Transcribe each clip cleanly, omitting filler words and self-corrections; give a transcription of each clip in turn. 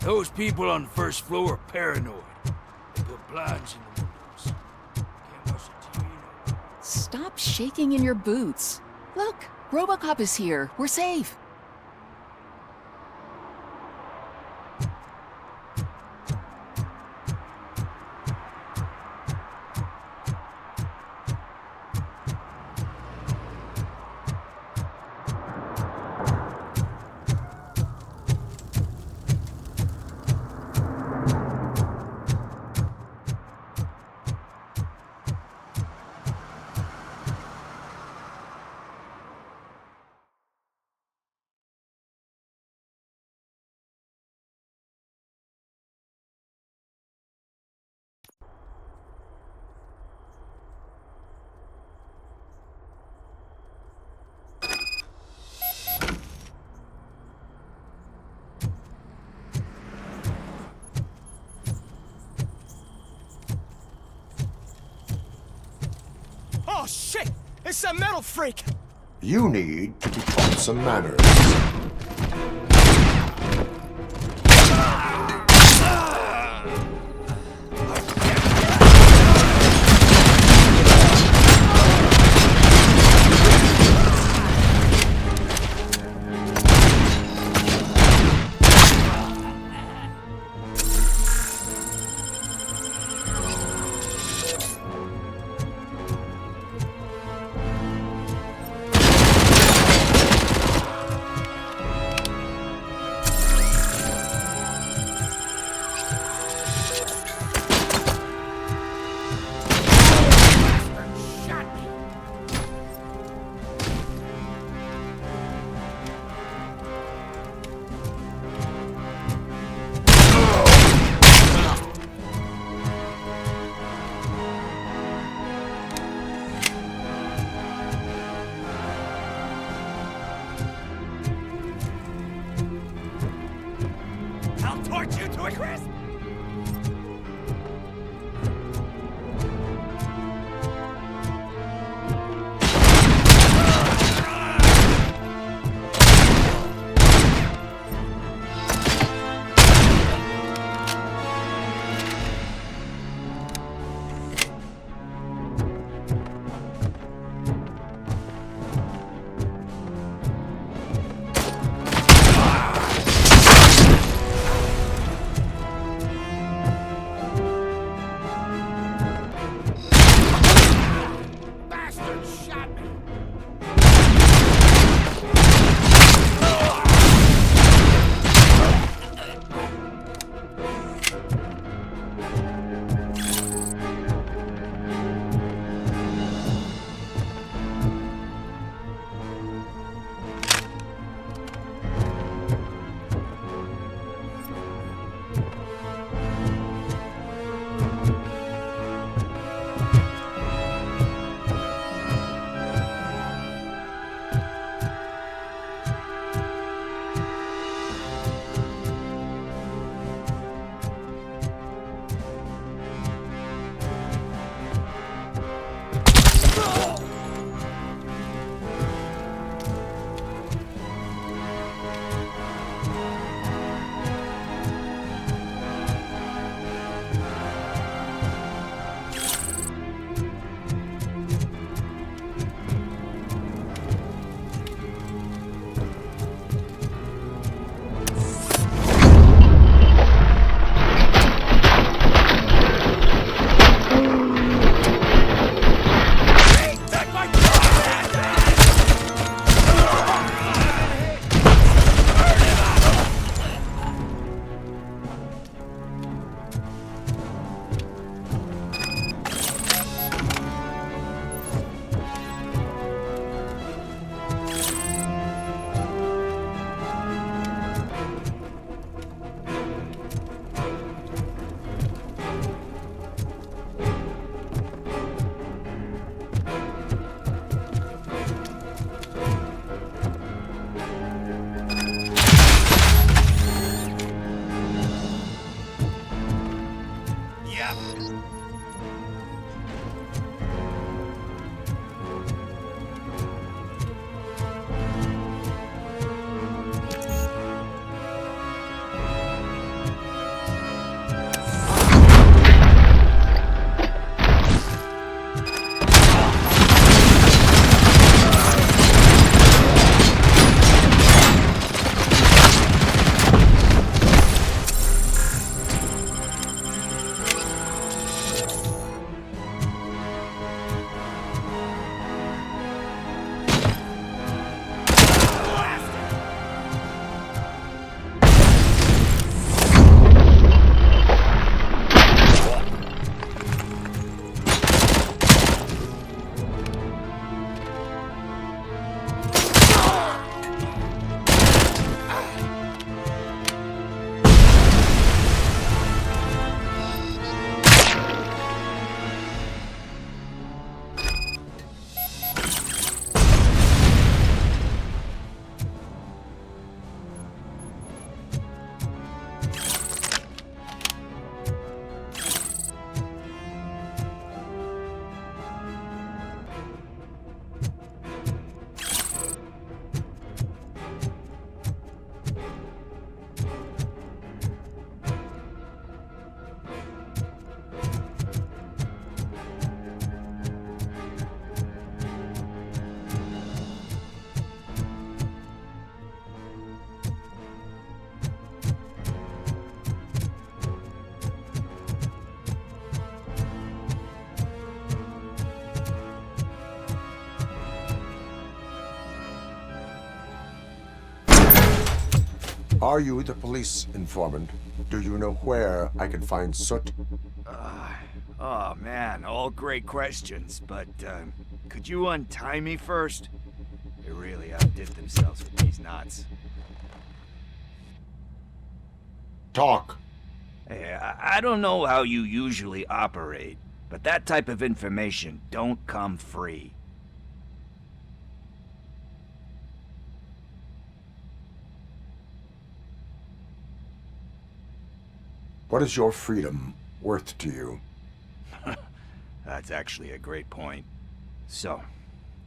Those people on the first floor are paranoid. They put blinds in the windows. Can't watch the TV no more. Stop shaking in your boots. Look, RoboCop is here. We're safe. Oh shit! It's a metal freak! You need to be taught some manners. I'll torch you to a crisp! Are you the police informant? Do you know where I can find Soot? Oh man, all great questions, but could you untie me first? They really outdid themselves with these knots. Talk. Hey, I don't know how you usually operate, but that type of information don't come free. What is your freedom worth to you? That's actually a great point. So,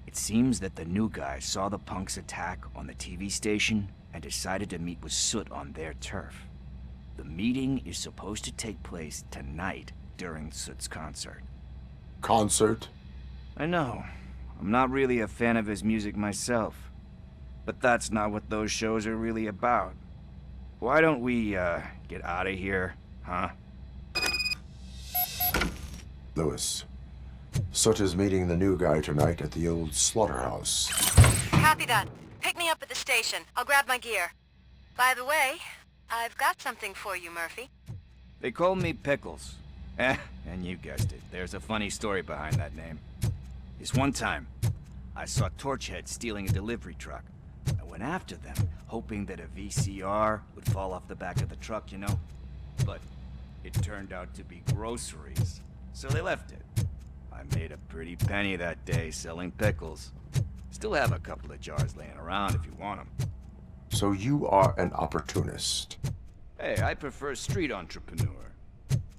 it seems that the new guy saw the punks attack on the TV station and decided to meet with Soot on their turf. The meeting is supposed to take place tonight during Soot's concert. Concert? I know. I'm not really a fan of his music myself. But that's not what those shows are really about. Why don't we, get out of here, huh? Lewis. Soot is meeting the new guy tonight at the old slaughterhouse. Copy that. Pick me up at the station. I'll grab my gear. By the way, I've got something for you, Murphy. They call me Pickles. And you guessed it, there's a funny story behind that name. This one time, I saw Torchhead stealing a delivery truck. I went after them, hoping that a VCR would fall off the back of the truck, you know? But it turned out to be groceries, so they left it. I made a pretty penny that day selling pickles. Still have a couple of jars laying around if you want them. So you are an opportunist. Hey, I prefer street entrepreneur.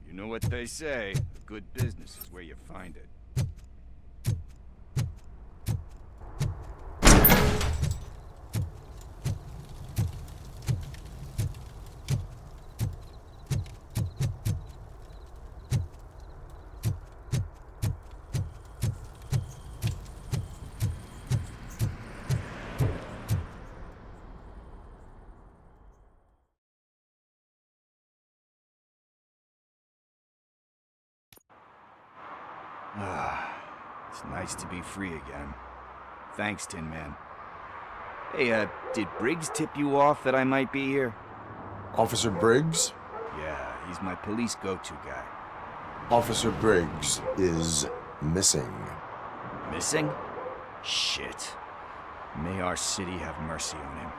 You know what they say, a good business is where you find it. It's nice to be free again. Thanks, Tin Man. Hey, did Briggs tip you off that I might be here? Officer Briggs? Yeah, he's my police go-to guy. Officer Briggs is missing. Missing? Shit. May our city have mercy on him.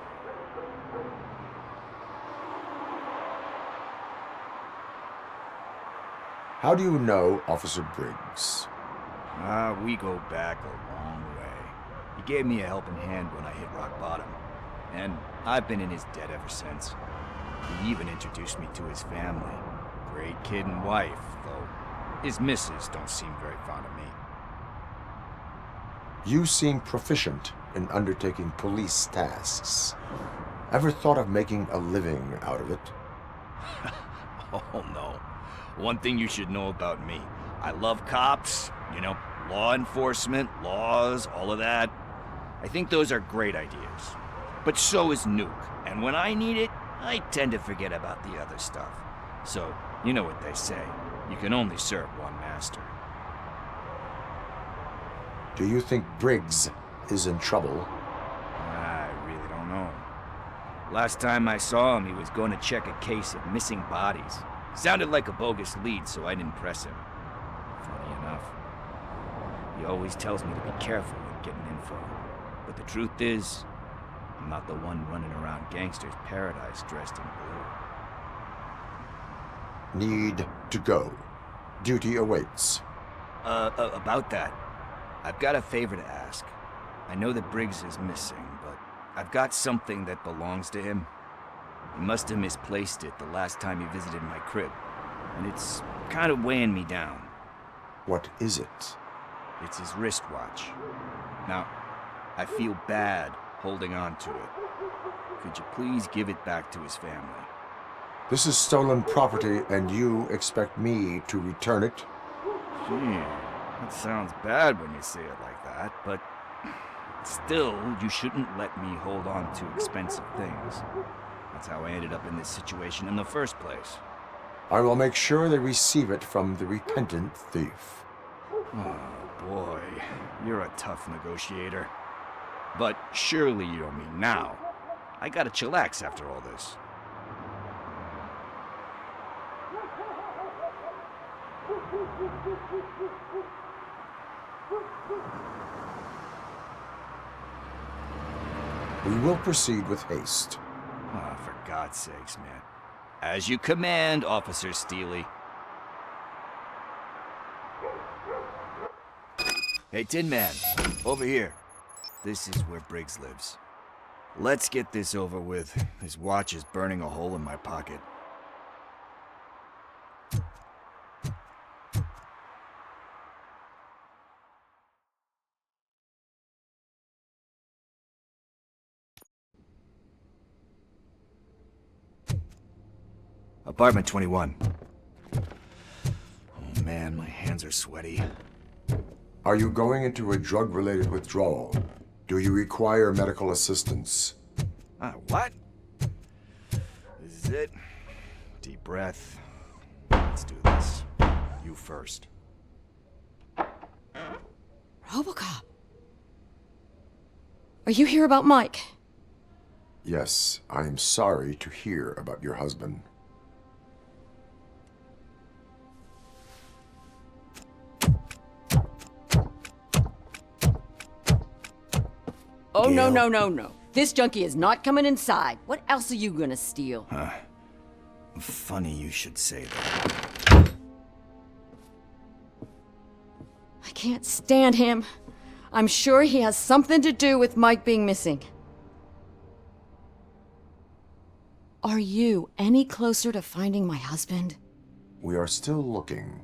How do you know Officer Briggs? We go back a long way. He gave me a helping hand when I hit rock bottom. And I've been in his debt ever since. He even introduced me to his family. Great kid and wife, though his missus don't seem very fond of me. You seem proficient in undertaking police tasks. Ever thought of making a living out of it? Oh no. One thing you should know about me. I love cops, you know, law enforcement, laws, all of that. I think those are great ideas. But so is Nuke. And when I need it, I tend to forget about the other stuff. So, you know what they say. You can only serve one master. Do you think Briggs is in trouble? I really don't know. Last time I saw him, he was going to check a case of missing bodies. Sounded like a bogus lead, so I didn't press him. Funny enough. He always tells me to be careful when getting info. But the truth is, I'm not the one running around gangster's paradise dressed in blue. Need to go. Duty awaits. About that, I've got a favor to ask. I know that Briggs is missing, but I've got something that belongs to him. He must have misplaced it the last time he visited my crib, and it's kind of weighing me down. What is it? It's his wristwatch. Now, I feel bad holding on to it. Could you please give it back to his family? This is stolen property, and you expect me to return it? Gee, that sounds bad when you say it like that, but still, you shouldn't let me hold on to expensive things. That's how I ended up in this situation in the first place. I will make sure they receive it from the repentant thief. Oh boy, you're a tough negotiator. But surely you don't mean now. I gotta chillax after all this. We will proceed with haste. Oh, for God's sakes, man. As you command, Officer Steely. Hey, Tin Man, over here. This is where Briggs lives. Let's get this over with. His watch is burning a hole in my pocket. Apartment 21. Oh man, my hands are sweaty. Are you going into a drug-related withdrawal? Do you require medical assistance? What? This is it. Deep breath. Let's do this. You first. RoboCop. Are you here about Mike? Yes, I am sorry to hear about your husband. Oh, Gail. no. This junkie is not coming inside. What else are you gonna steal? Funny you should say that. I can't stand him. I'm sure he has something to do with Mike being missing. Are you any closer to finding my husband? We are still looking.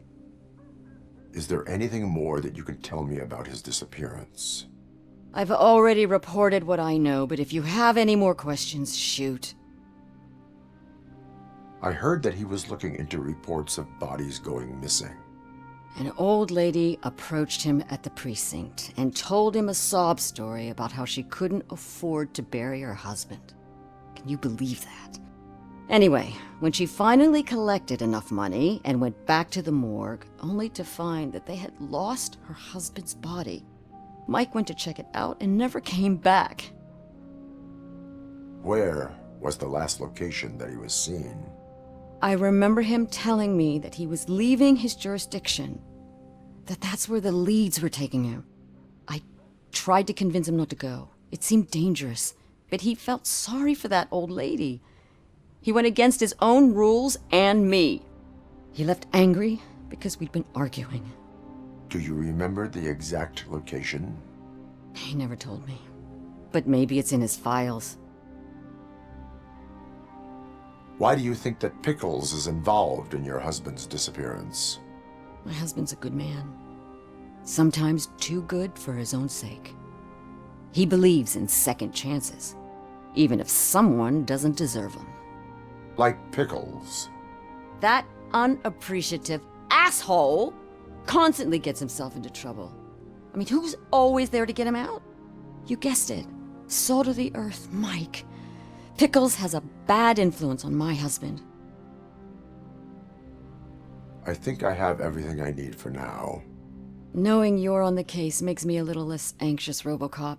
Is there anything more that you can tell me about his disappearance? I've already reported what I know, but if you have any more questions, shoot. I heard that he was looking into reports of bodies going missing. An old lady approached him at the precinct and told him a sob story about how she couldn't afford to bury her husband. Can you believe that? Anyway, when she finally collected enough money and went back to the morgue, only to find that they had lost her husband's body, Mike went to check it out and never came back. Where was the last location that he was seen? I remember him telling me that he was leaving his jurisdiction, that's where the leads were taking him. I tried to convince him not to go. It seemed dangerous, but he felt sorry for that old lady. He went against his own rules and me. He left angry because we'd been arguing. Do you remember the exact location? He never told me, but maybe it's in his files. Why do you think that Pickles is involved in your husband's disappearance? My husband's a good man. Sometimes too good for his own sake. He believes in second chances, even if someone doesn't deserve them. Like Pickles. That unappreciative asshole constantly gets himself into trouble. I mean, who's always there to get him out? You guessed it. Salt of the earth, Mike. Pickles has a bad influence on my husband. I think I have everything I need for now. Knowing you're on the case makes me a little less anxious, RoboCop.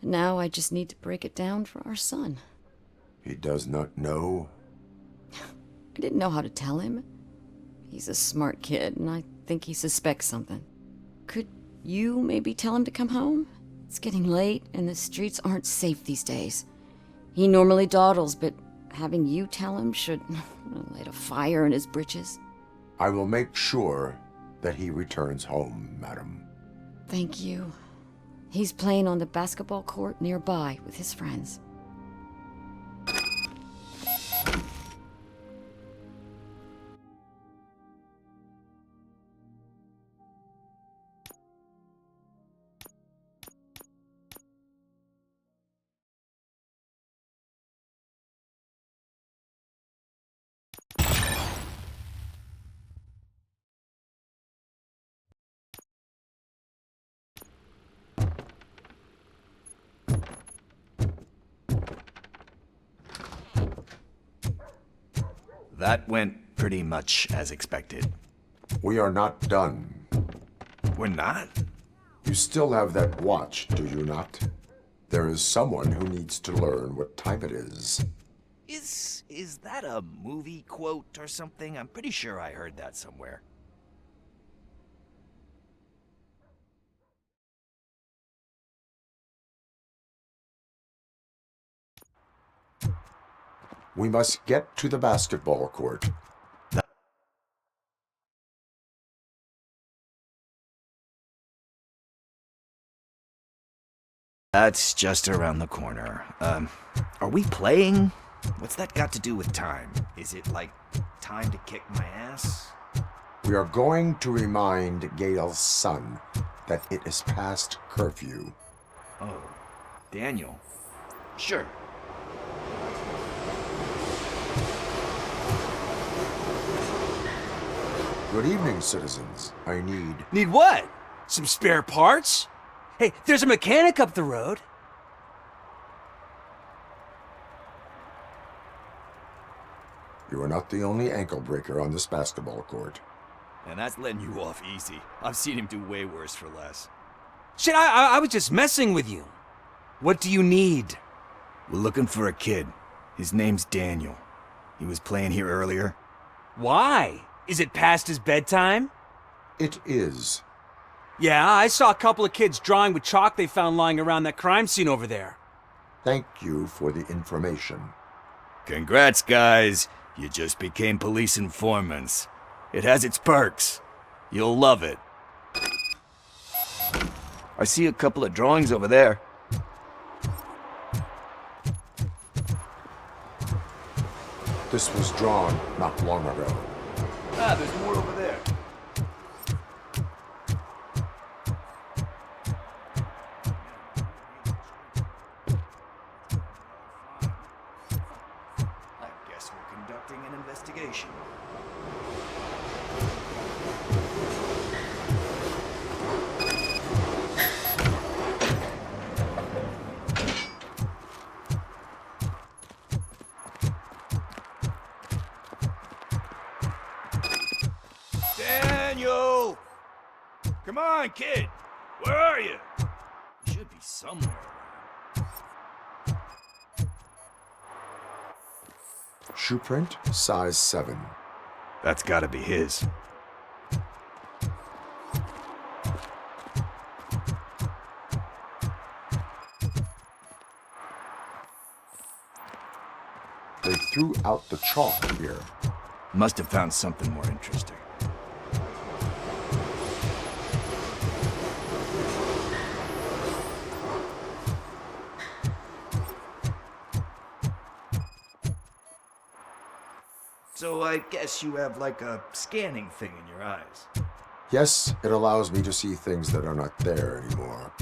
Now I just need to break it down for our son. He does not know? I didn't know how to tell him. He's a smart kid, and I think he suspects something. Could you maybe tell him to come home? It's getting late, and the streets aren't safe these days. He normally dawdles, but having you tell him should light a fire in his britches. I will make sure that he returns home, madam. Thank you. He's playing on the basketball court nearby with his friends. That went pretty much as expected. We are not done. We're not? You still have that watch, do you not? There is someone who needs to learn what time it is. Is that a movie quote or something? I'm pretty sure I heard that somewhere. We must get to the basketball court. That's just around the corner. Are we playing? What's that got to do with time? Is it like time to kick my ass? We are going to remind Gail's son that it is past curfew. Oh, Daniel. Sure. Good evening, citizens. I need... Need what? Some spare parts? Hey, there's a mechanic up the road. You are not the only ankle breaker on this basketball court. And that's letting you off easy. I've seen him do way worse for less. Shit, I was just messing with you. What do you need? We're looking for a kid. His name's Daniel. He was playing here earlier. Why? Is it past his bedtime? It is. Yeah, I saw a couple of kids drawing with chalk they found lying around that crime scene over there. Thank you for the information. Congrats, guys. You just became police informants. It has its perks. You'll love it. I see a couple of drawings over there. This was drawn not long ago. Ah, there's more over there. I guess we're conducting an investigation. Daniel! Come on, kid! Where are you? You should be somewhere around. Shoe print, size 7. That's gotta be his. They threw out the chalk here. Must have found something more interesting. So I guess you have like a scanning thing in your eyes. Yes, it allows me to see things that are not there anymore.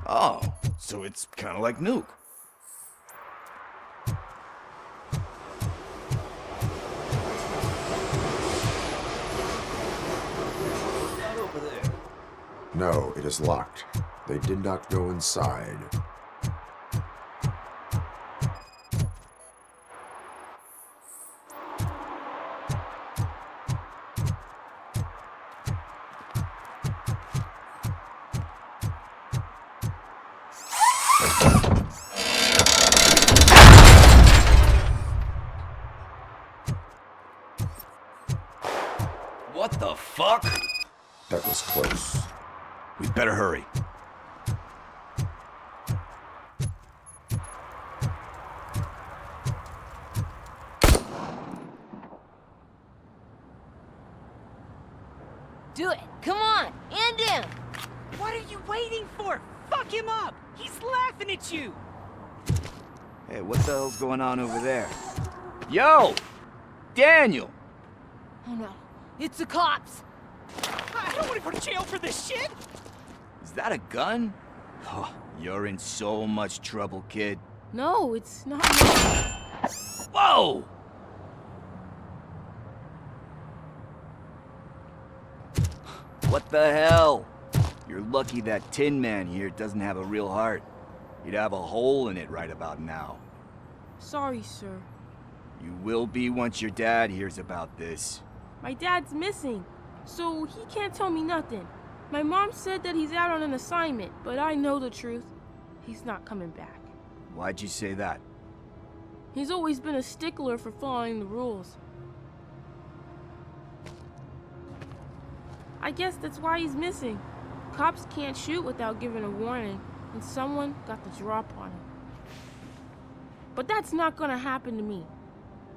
Oh, so it's kind of like Nuke. Not over there. No, it is locked. They did not go inside. What the fuck? That was close. We'd better hurry. Do it. Come on. End him. What are you waiting for? Fuck him up! He's laughing at you! Hey, what the hell's going on over there? Yo! Daniel! Oh no. It's the cops. I don't want to go to jail for this shit! Is that a gun? Oh, you're in so much trouble, kid. No, it's not. Whoa! What the hell? You're lucky that Tin Man here doesn't have a real heart. He'd have a hole in it right about now. Sorry, sir. You will be once your dad hears about this. My dad's missing, so he can't tell me nothing. My mom said that he's out on an assignment, but I know the truth. He's not coming back. Why'd you say that? He's always been a stickler for following the rules. I guess that's why he's missing. Cops can't shoot without giving a warning, and someone got the drop on him. But that's not gonna happen to me.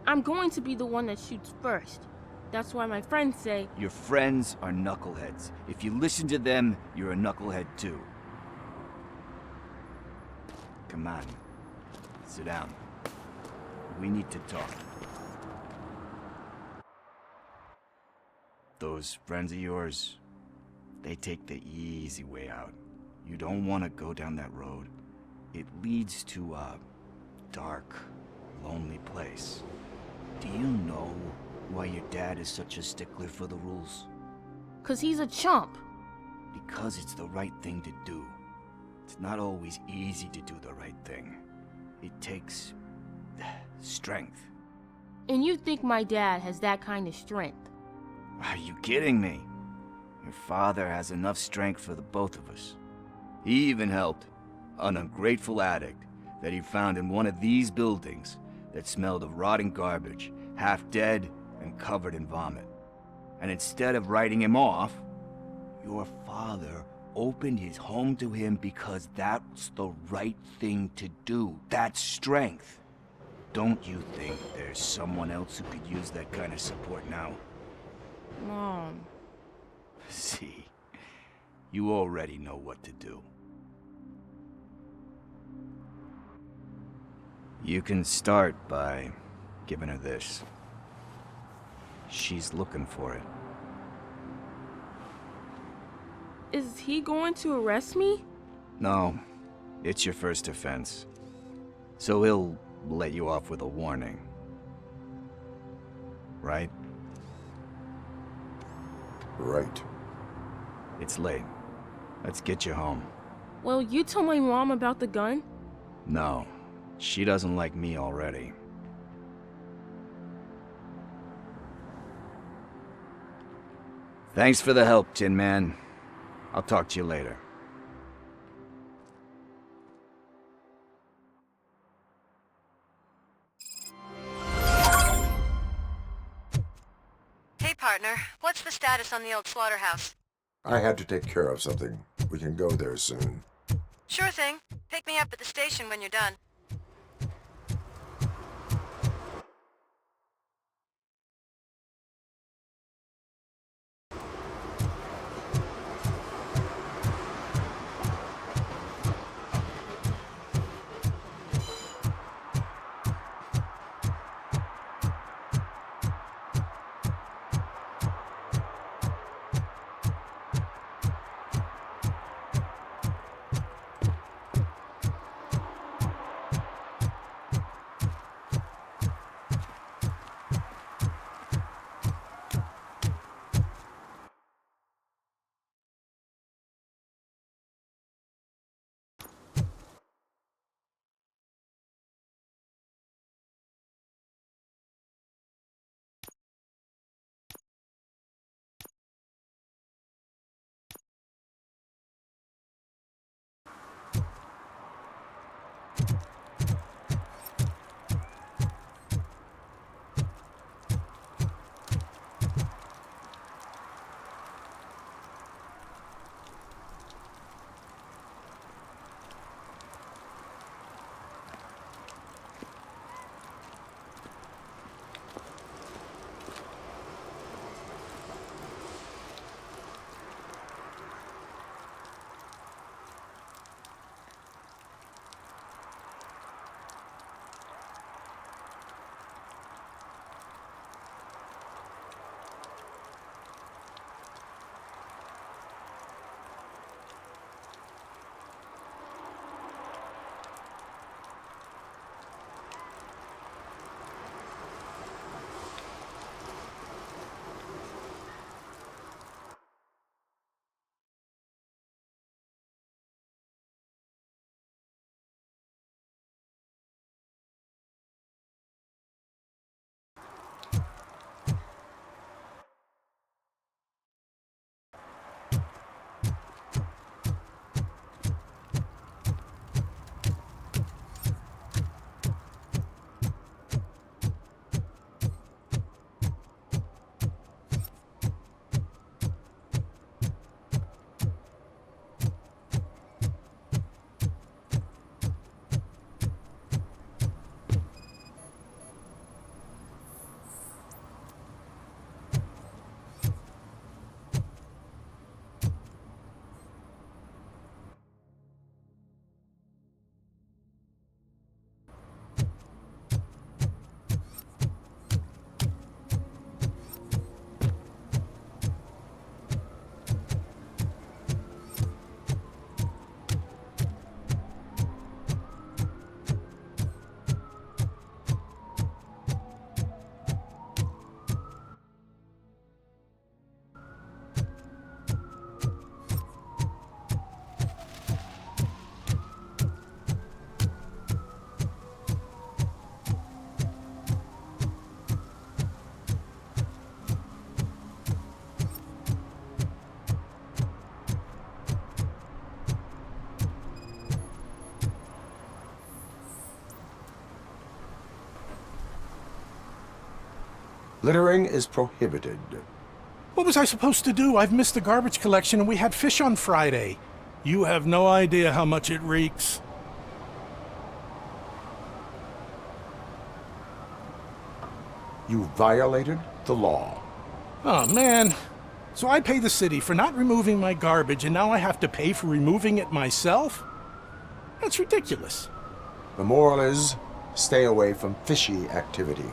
I'm going to be the one that shoots first. That's why my friends say, Your friends are knuckleheads. If you listen to them, you're a knucklehead too. Come on. Sit down. We need to talk. Those friends of yours, they take the easy way out. You don't want to go down that road. It leads to a dark, lonely place. Do you know why your dad is such a stickler for the rules? 'cause he's a chump. Because it's the right thing to do. It's not always easy to do the right thing. It takes strength. And you think my dad has that kind of strength? Are you kidding me? Your father has enough strength for the both of us. He even helped an ungrateful addict that he found in one of these buildings that smelled of rotting garbage, half dead and covered in vomit. And instead of writing him off, your father opened his home to him because that's the right thing to do. That's strength. Don't you think there's someone else who could use that kind of support now? Mom. See, you already know what to do. You can start by giving her this. She's looking for it. Is he going to arrest me? No, it's your first offense. So he'll let you off with a warning. Right? Right. It's late. Let's get you home. Well, you told my mom about the gun? No, she doesn't like me already. Thanks for the help, Tin Man. I'll talk to you later. Hey, partner. What's the status on the old slaughterhouse? I had to take care of something. We can go there soon. Sure thing. Pick me up at the station when you're done. Littering is prohibited. What was I supposed to do? I've missed the garbage collection and we had fish on Friday. You have no idea how much it reeks. You violated the law. Oh, man. So I pay the city for not removing my garbage, and now I have to pay for removing it myself? That's ridiculous. The moral is, stay away from fishy activity.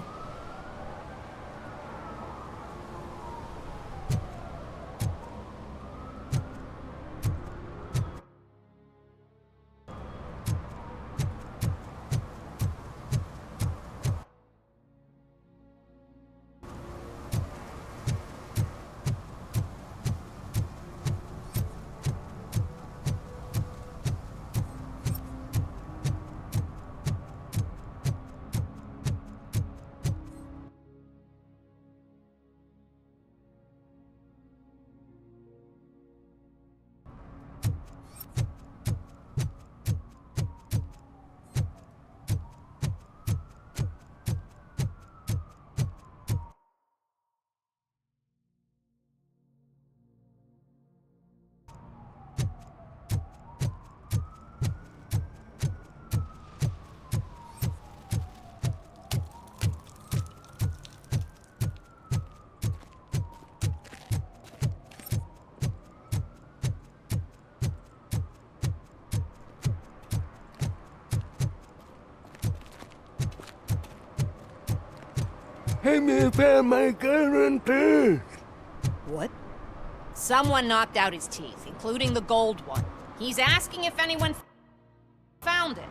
Hey, me found my gun and purse. What? Someone knocked out his teeth, including the gold one. He's asking if anyone found it.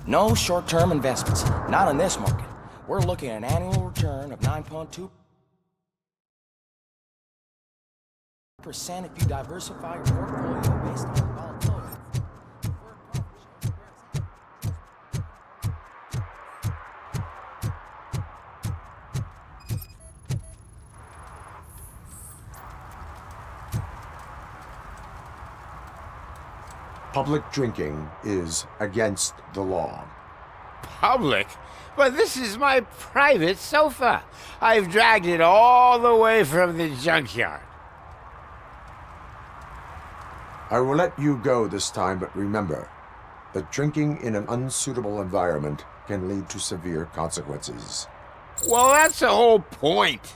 No short-term investments, not in this market. We're looking at an annual return of 9.2% if you diversify your portfolio based on volatility. Public drinking is against the law. Public? But this is my private sofa. I've dragged it all the way from the junkyard. I will let you go this time, but remember that drinking in an unsuitable environment can lead to severe consequences. Well, that's the whole point.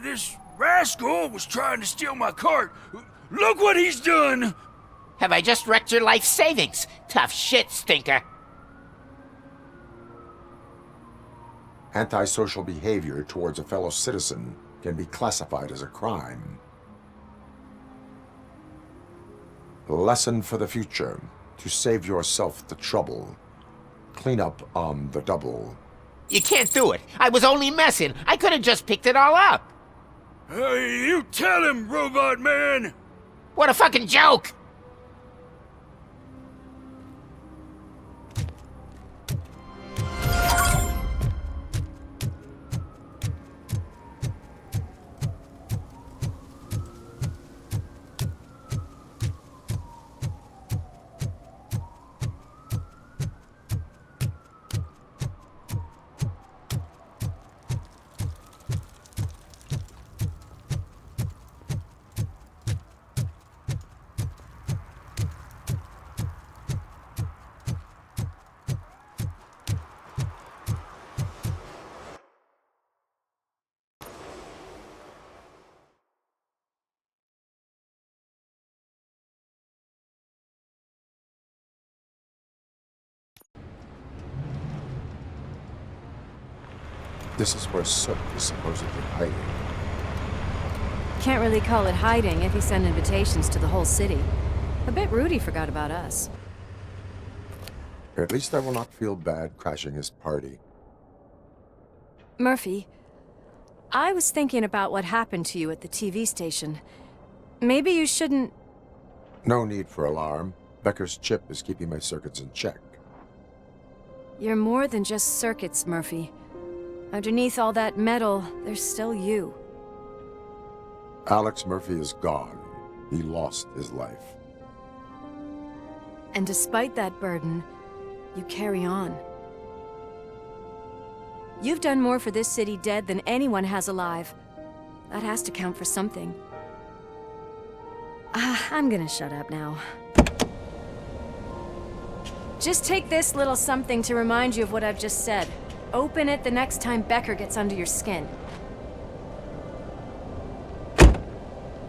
This rascal was trying to steal my cart. Look what he's done! Have I just wrecked your life savings? Tough shit, stinker. Antisocial behavior towards a fellow citizen can be classified as a crime. Lesson for the future: to save yourself the trouble. Clean up on the double. You can't do it. I was only messing. I could have just picked it all up. Hey, you tell him, Robot Man! What a fucking joke! This is where Soot is supposedly hiding. Can't really call it hiding if he sent invitations to the whole city. A bit rude he forgot about us. At least I will not feel bad crashing his party. Murphy, I was thinking about what happened to you at the TV station. Maybe you shouldn't... No need for alarm. Becker's chip is keeping my circuits in check. You're more than just circuits, Murphy. Underneath all that metal, there's still you. Alex Murphy is gone. He lost his life. And despite that burden, you carry on. You've done more for this city dead than anyone has alive. That has to count for something. I'm gonna shut up now. Just take this little something to remind you of what I've just said. Open it the next time Becker gets under your skin.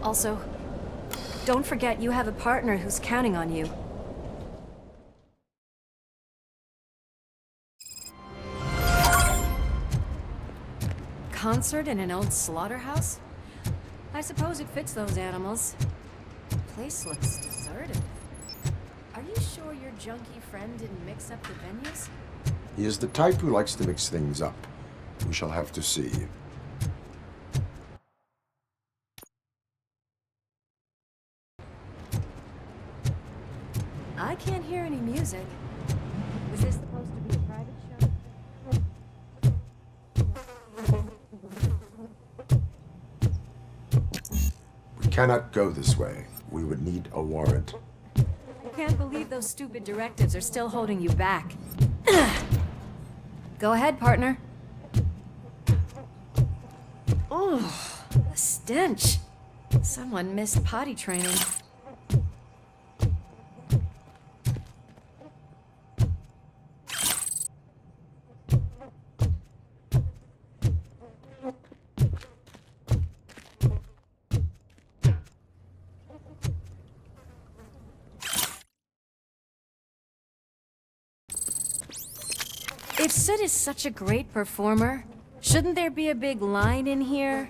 Also, don't forget you have a partner who's counting on you. Concert in an old slaughterhouse? I suppose it fits those animals. The place looks deserted. Are you sure your junkie friend didn't mix up the venues? He is the type who likes to mix things up. We shall have to see. I can't hear any music. Was this supposed to be a private show? We cannot go this way. We would need a warrant. I can't believe those stupid directives are still holding you back. Go ahead, partner. Oh, the stench. Someone missed potty training. If Soot is such a great performer, shouldn't there be a big line in here?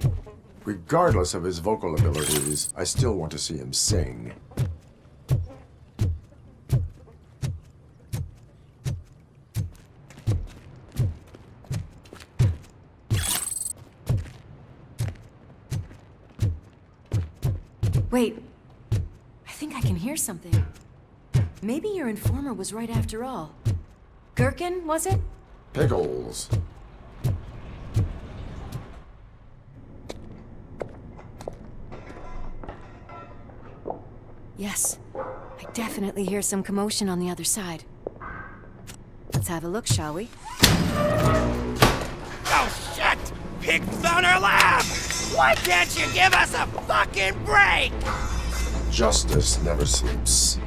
Regardless of his vocal abilities, I still want to see him sing. Wait, I think I can hear something. Maybe your informer was right after all. Gherkin, was it? Pickles. Yes, I definitely hear some commotion on the other side. Let's have a look, shall we? Oh, shit! Pigs on our lap! Why can't you give us a fucking break? Justice never sleeps.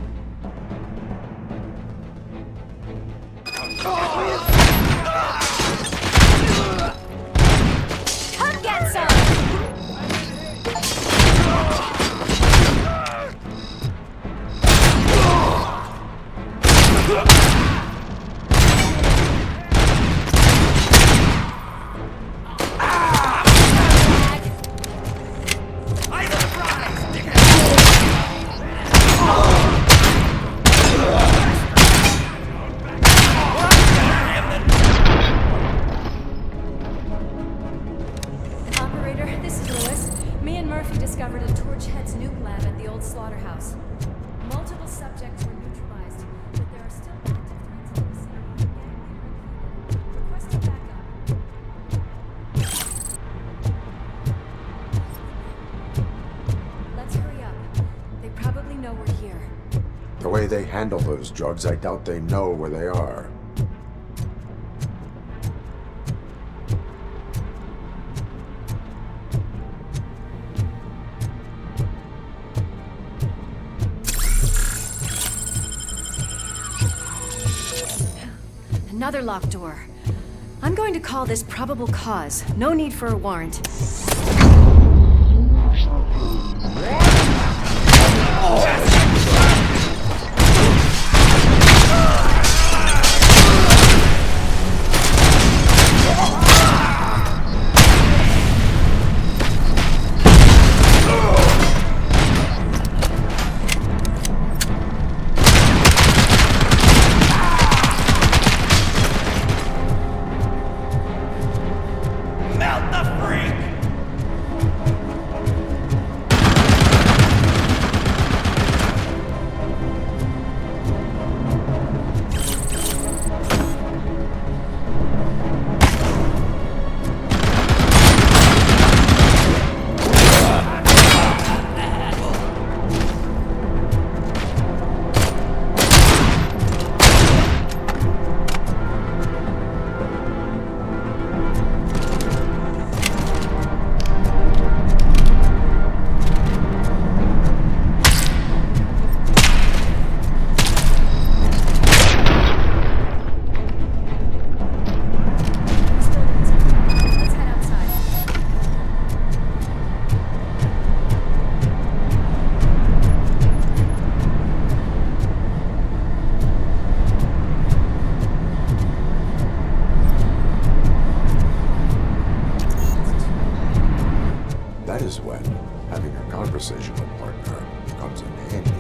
Come get some! Torchhead's nuke lab at the old slaughterhouse. Multiple subjects were neutralized, but there are still active threats in the vicinity. Requesting backup. Let's hurry up. They probably know we're here. The way they handle those drugs, I doubt they know where they are. Another locked door. I'm going to call this probable cause. No need for a warrant. That is when having a conversational partner comes in handy.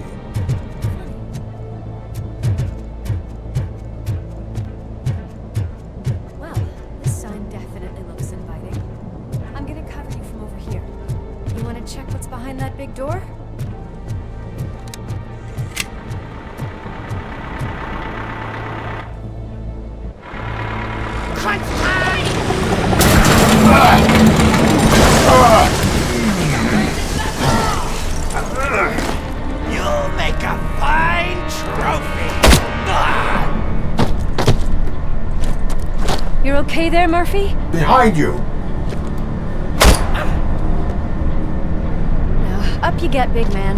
Well, this sign definitely looks inviting. I'm gonna cover you from over here. You wanna check what's behind that big door? You'll make a fine trophy. You're okay there, Murphy? Behind you! Now, up you get, big man.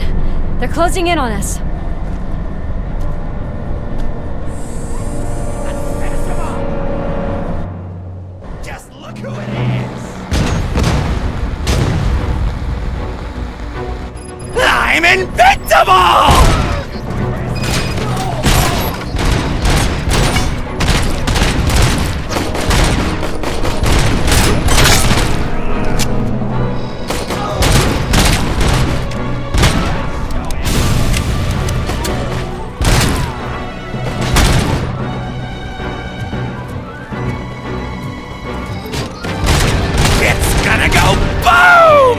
They're closing in on us. Just look who it is. I'm invincible! It's gonna go boom!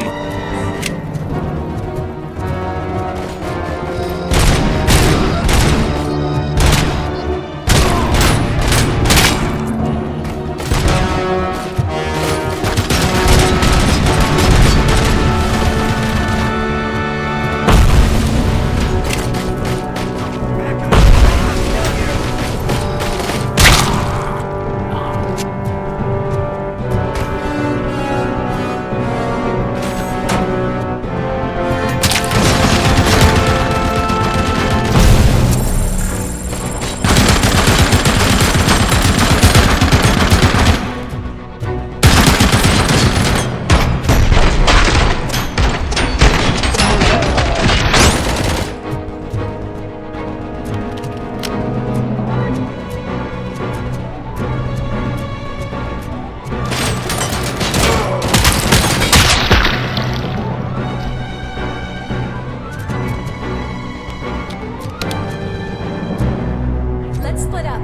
Let's split up.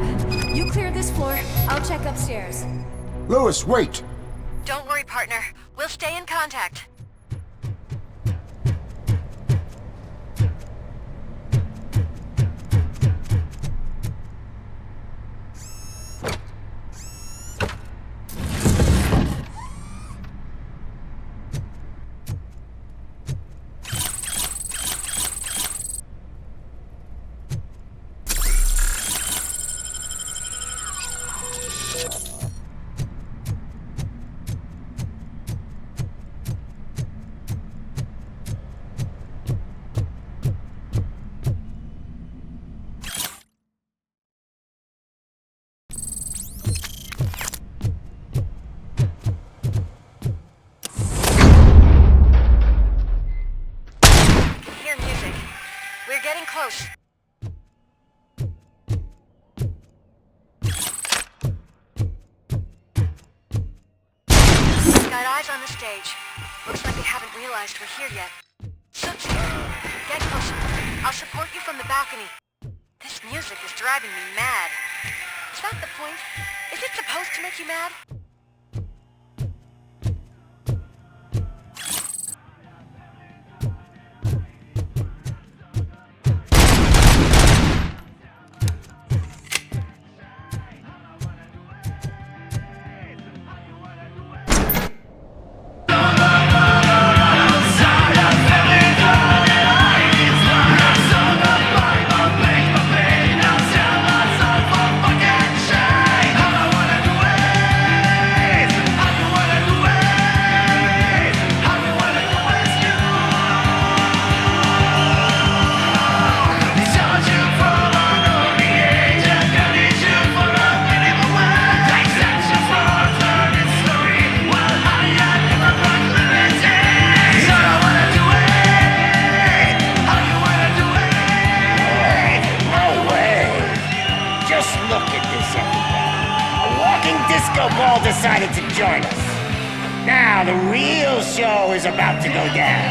You clear this floor, I'll check upstairs. Lewis, wait! Don't worry, partner. We'll stay in contact. We're getting close. Got eyes on the stage. Looks like they haven't realized we're here yet. Soot's here. Get closer. I'll support you from the balcony. This music is driving me mad. Is that the point? Is it supposed to make you mad? Ball decided to join us. Now the real show is about to go down.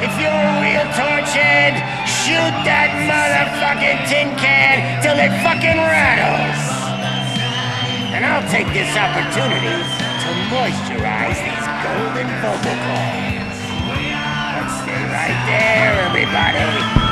If you're a real torchhead, shoot that motherfucking tin can till it fucking rattles. And I'll take this opportunity to moisturize these golden vocal cords. Let's stay right there, everybody.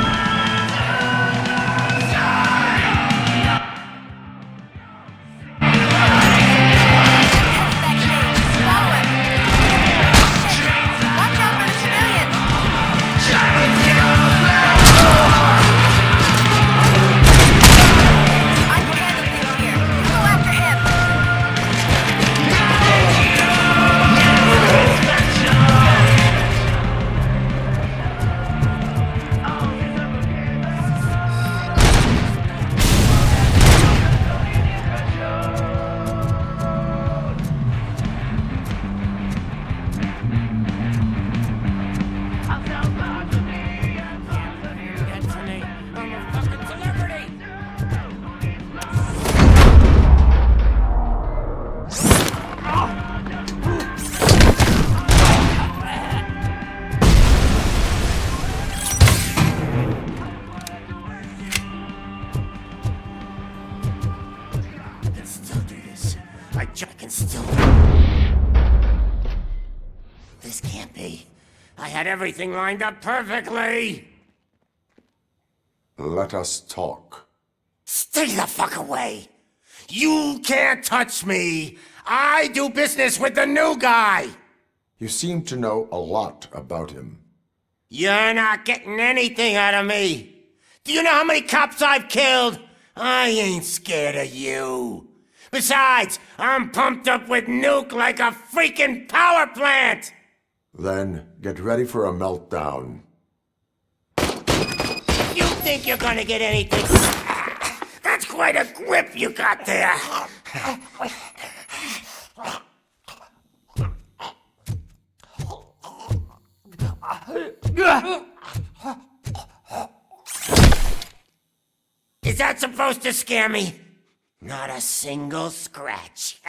This can't be. I had everything lined up perfectly. Let us talk. Stay the fuck away. You can't touch me. I do business with the new guy. You seem to know a lot about him. You're not getting anything out of me. Do you know how many cops I've killed? I ain't scared of you. Besides, I'm pumped up with nuke like a freaking power plant! Then get ready for a meltdown. You think you're gonna get anything? That's quite a grip you got there. Is that supposed to scare me? Not a single scratch.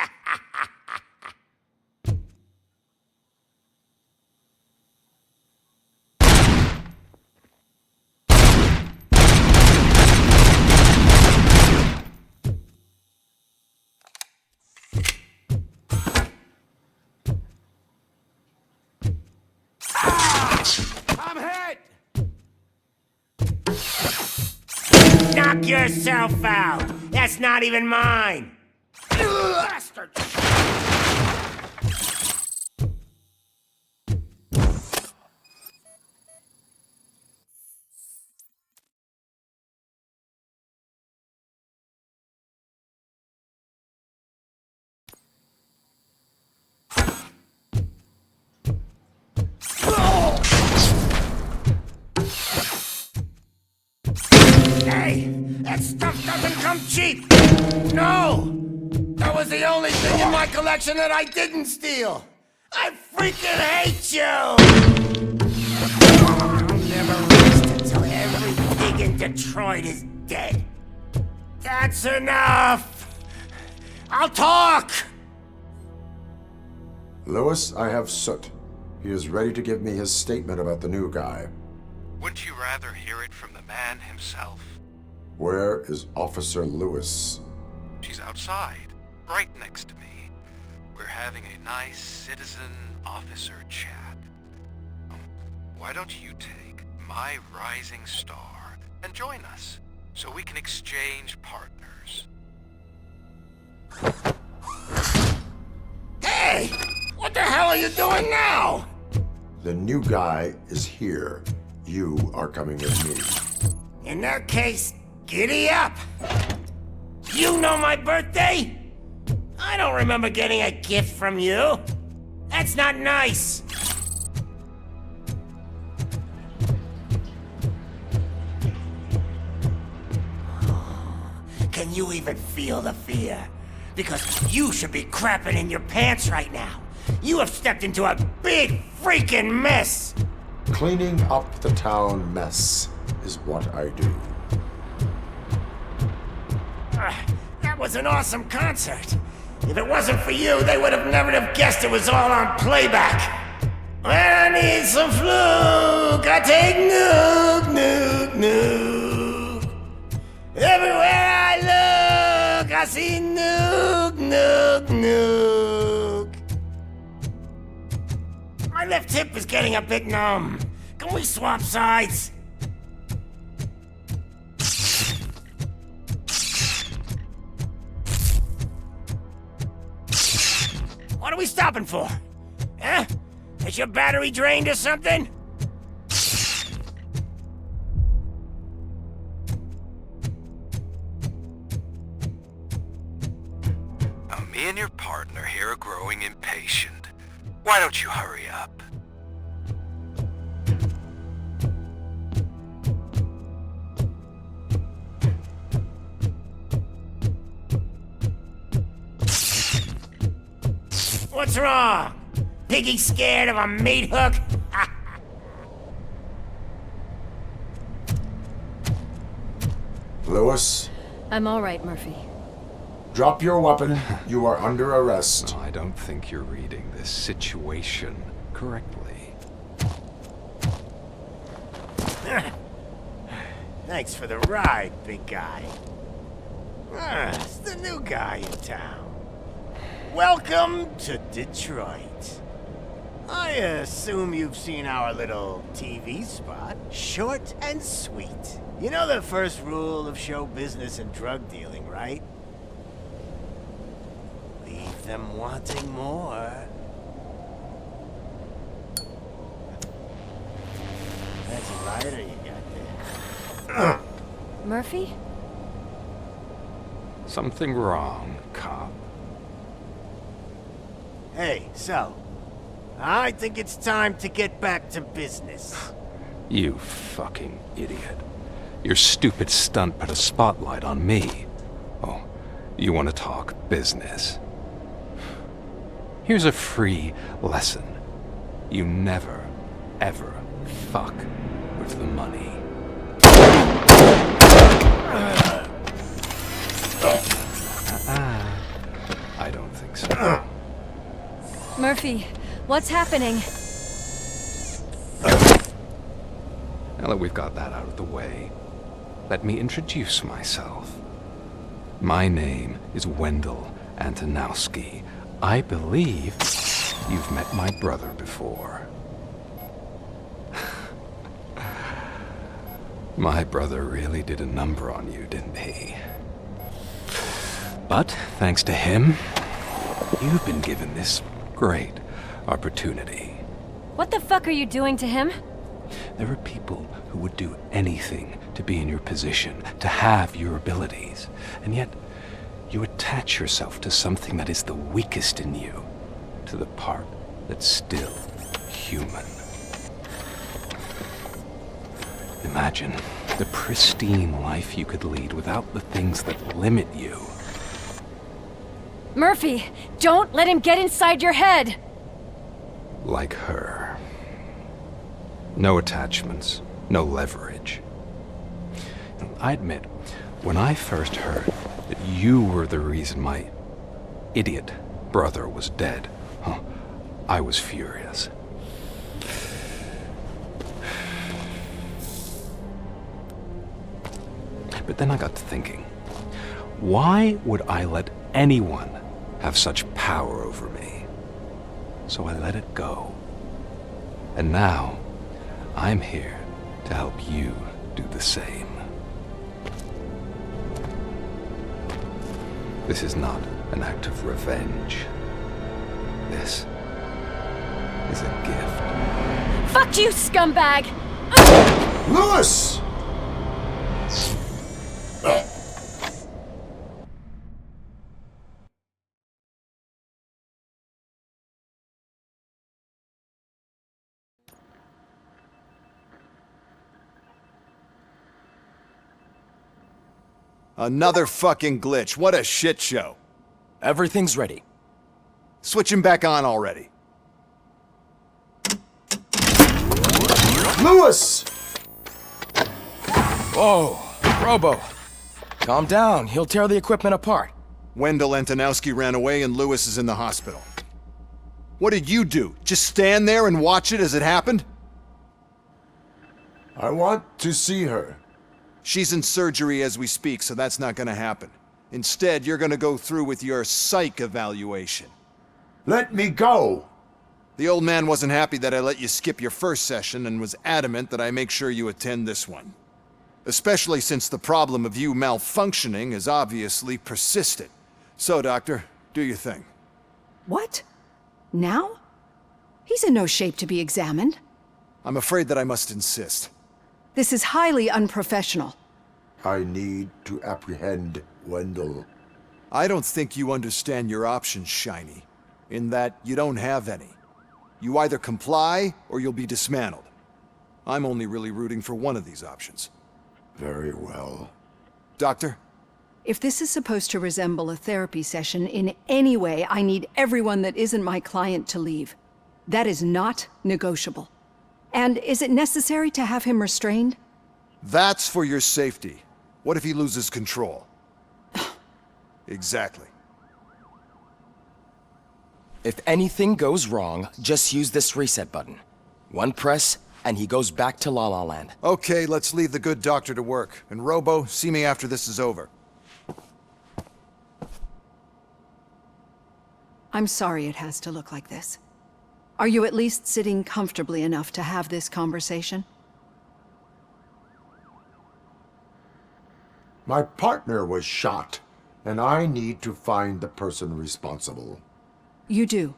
Knock yourself out! That's not even mine! Bastard! Hey, that stuff doesn't come cheap! No! That was the only thing in my collection that I didn't steal! I freaking hate you! I'll never rest until everything Detroit is dead. That's enough! I'll talk! Lewis, I have Soot. He is ready to give me his statement about the new guy. Wouldn't you rather hear it from the man himself? Where is Officer Lewis? She's outside, right next to me. We're having a nice citizen-officer chat. Why don't you take my rising star and join us, so we can exchange partners? Hey! What the hell are you doing now? The new guy is here. You are coming with me. In that case, giddy up! You know my birthday? I don't remember getting a gift from you. That's not nice. Can you even feel the fear? Because you should be crapping in your pants right now. You have stepped into a big freaking mess. Cleaning up the town mess is what I do. That was an awesome concert. If it wasn't for you, they would have never have guessed it was all on playback. When I need some fluke, I take nuke, nuke, nuke. Everywhere I look, I see nuke, nuke, nuke. My left hip is getting a bit numb. Can we swap sides? What are we stopping for? Huh? Is your battery drained or something? Me and your partner here are growing impatient. Why don't you hurry up? What's wrong? Piggy scared of a meat hook? Lewis? I'm all right, Murphy. Drop your weapon. You are under arrest. I don't think you're reading this situation correctly. Thanks for the ride, big guy. It's the new guy in town. Welcome to Detroit. I assume you've seen our little TV spot. Short and sweet. You know the first rule of show business and drug dealing, right? Leave them wanting more. That's a lighter you got there. Murphy? Something wrong, cop. Hey, so, I think it's time to get back to business. You fucking idiot. Your stupid stunt put a spotlight on me. Oh, you want to talk business? Here's a free lesson. You never, ever fuck with the money. I don't think so. Murphy, what's happening? Now that we've got that out of the way, let me introduce myself. My name is Wendell Antonowski. I believe you've met my brother before. My brother really did a number on you, didn't he? But thanks to him, you've been given this great opportunity. What the fuck are you doing to him? There are people who would do anything to be in your position, to have your abilities, and yet you attach yourself to something that is the weakest in you, to the part that's still human. Imagine the pristine life you could lead without the things that limit you. Murphy, don't let him get inside your head! Like her. No attachments, no leverage. I admit, when I first heard that you were the reason my idiot brother was dead, I was furious. But then I got to thinking, why would I let anyone have such power over me? So I let it go. And now, I'm here to help you do the same. This is not an act of revenge. This is a gift. Fuck you, scumbag! Lewis! Another fucking glitch. What a shit show. Everything's ready. Switch him back on already. Lewis! Whoa, Robo. Calm down. He'll tear the equipment apart. Wendell Antonowski ran away and Lewis is in the hospital. What did you do? Just stand there and watch it as it happened? I want to see her. She's in surgery as we speak, so that's not gonna happen. Instead, you're gonna go through with your psych evaluation. Let me go! The old man wasn't happy that I let you skip your first session and was adamant that I make sure you attend this one. Especially since the problem of you malfunctioning is obviously persistent. So, Doctor, do your thing. What? Now? He's in no shape to be examined. I'm afraid that I must insist. This is highly unprofessional. I need to apprehend Wendell. I don't think you understand your options, Shiny. In that you don't have any. You either comply or you'll be dismantled. I'm only really rooting for one of these options. Very well. Doctor? If this is supposed to resemble a therapy session in any way, I need everyone that isn't my client to leave. That is not negotiable. And is it necessary to have him restrained? That's for your safety. What if he loses control? Exactly. If anything goes wrong, just use this reset button. One press, and he goes back to La La Land. Okay, let's leave the good doctor to work. And Robo, see me after this is over. I'm sorry it has to look like this. Are you at least sitting comfortably enough to have this conversation? My partner was shot, and I need to find the person responsible. You do.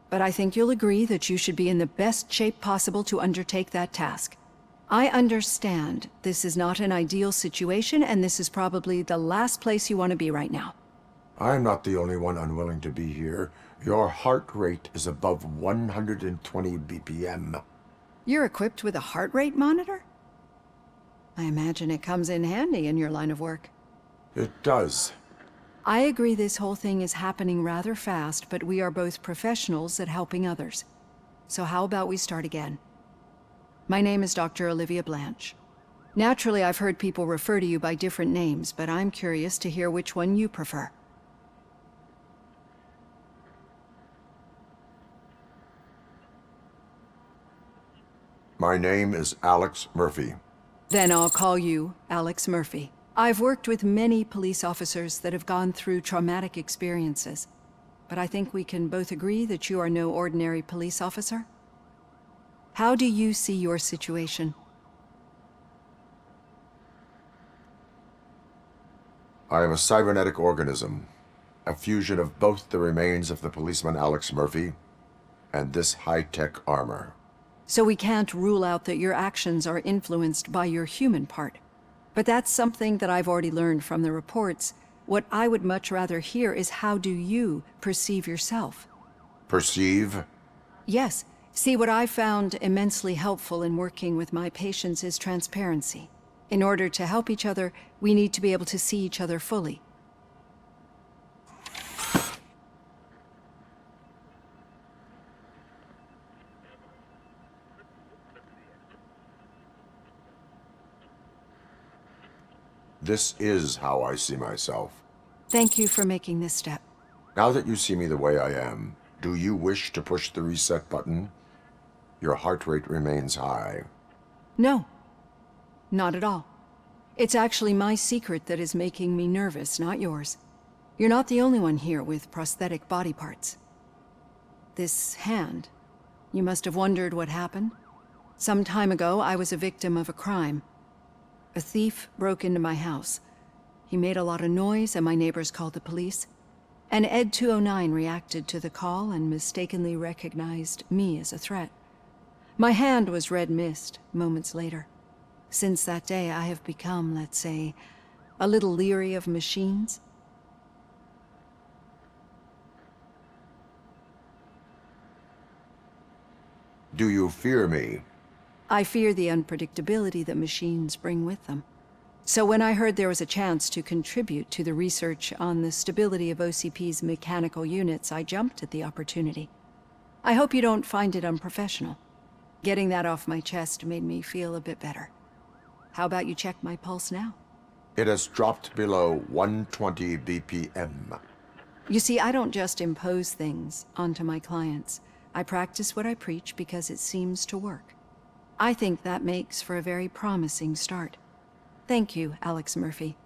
But I think you'll agree that you should be in the best shape possible to undertake that task. I understand this is not an ideal situation, and this is probably the last place you want to be right now. I'm not the only one unwilling to be here. Your heart rate is above 120 BPM. You're equipped with a heart rate monitor? I imagine it comes in handy in your line of work. It does. I agree this whole thing is happening rather fast, but we are both professionals at helping others. So how about we start again? My name is Dr. Olivia Blanche. Naturally, I've heard people refer to you by different names, but I'm curious to hear which one you prefer. My name is Alex Murphy. Then I'll call you Alex Murphy. I've worked with many police officers that have gone through traumatic experiences, but I think we can both agree that you are no ordinary police officer. How do you see your situation? I am a cybernetic organism, a fusion of both the remains of the policeman Alex Murphy and this high-tech armor. So we can't rule out that your actions are influenced by your human part. But that's something that I've already learned from the reports. What I would much rather hear is how do you perceive yourself? Perceive? Yes. See, what I found immensely helpful in working with my patients is transparency. In order to help each other, we need to be able to see each other fully. This is how I see myself. Thank you for making this step. Now that you see me the way I am, do you wish to push the reset button? Your heart rate remains high. No, not at all. It's actually my secret that is making me nervous, not yours. You're not the only one here with prosthetic body parts. This hand, you must have wondered what happened. Some time ago, I was a victim of a crime. A thief broke into my house. He made a lot of noise and my neighbors called the police. And Ed 209 reacted to the call and mistakenly recognized me as a threat. My hand was red mist moments later. Since that day, I have become, let's say, a little leery of machines. Do you fear me? I fear the unpredictability that machines bring with them. So when I heard there was a chance to contribute to the research on the stability of OCP's mechanical units, I jumped at the opportunity. I hope you don't find it unprofessional. Getting that off my chest made me feel a bit better. How about you check my pulse now? It has dropped below 120 BPM. You see, I don't just impose things onto my clients. I practice what I preach because it seems to work. I think that makes for a very promising start. Thank you, Alex Murphy.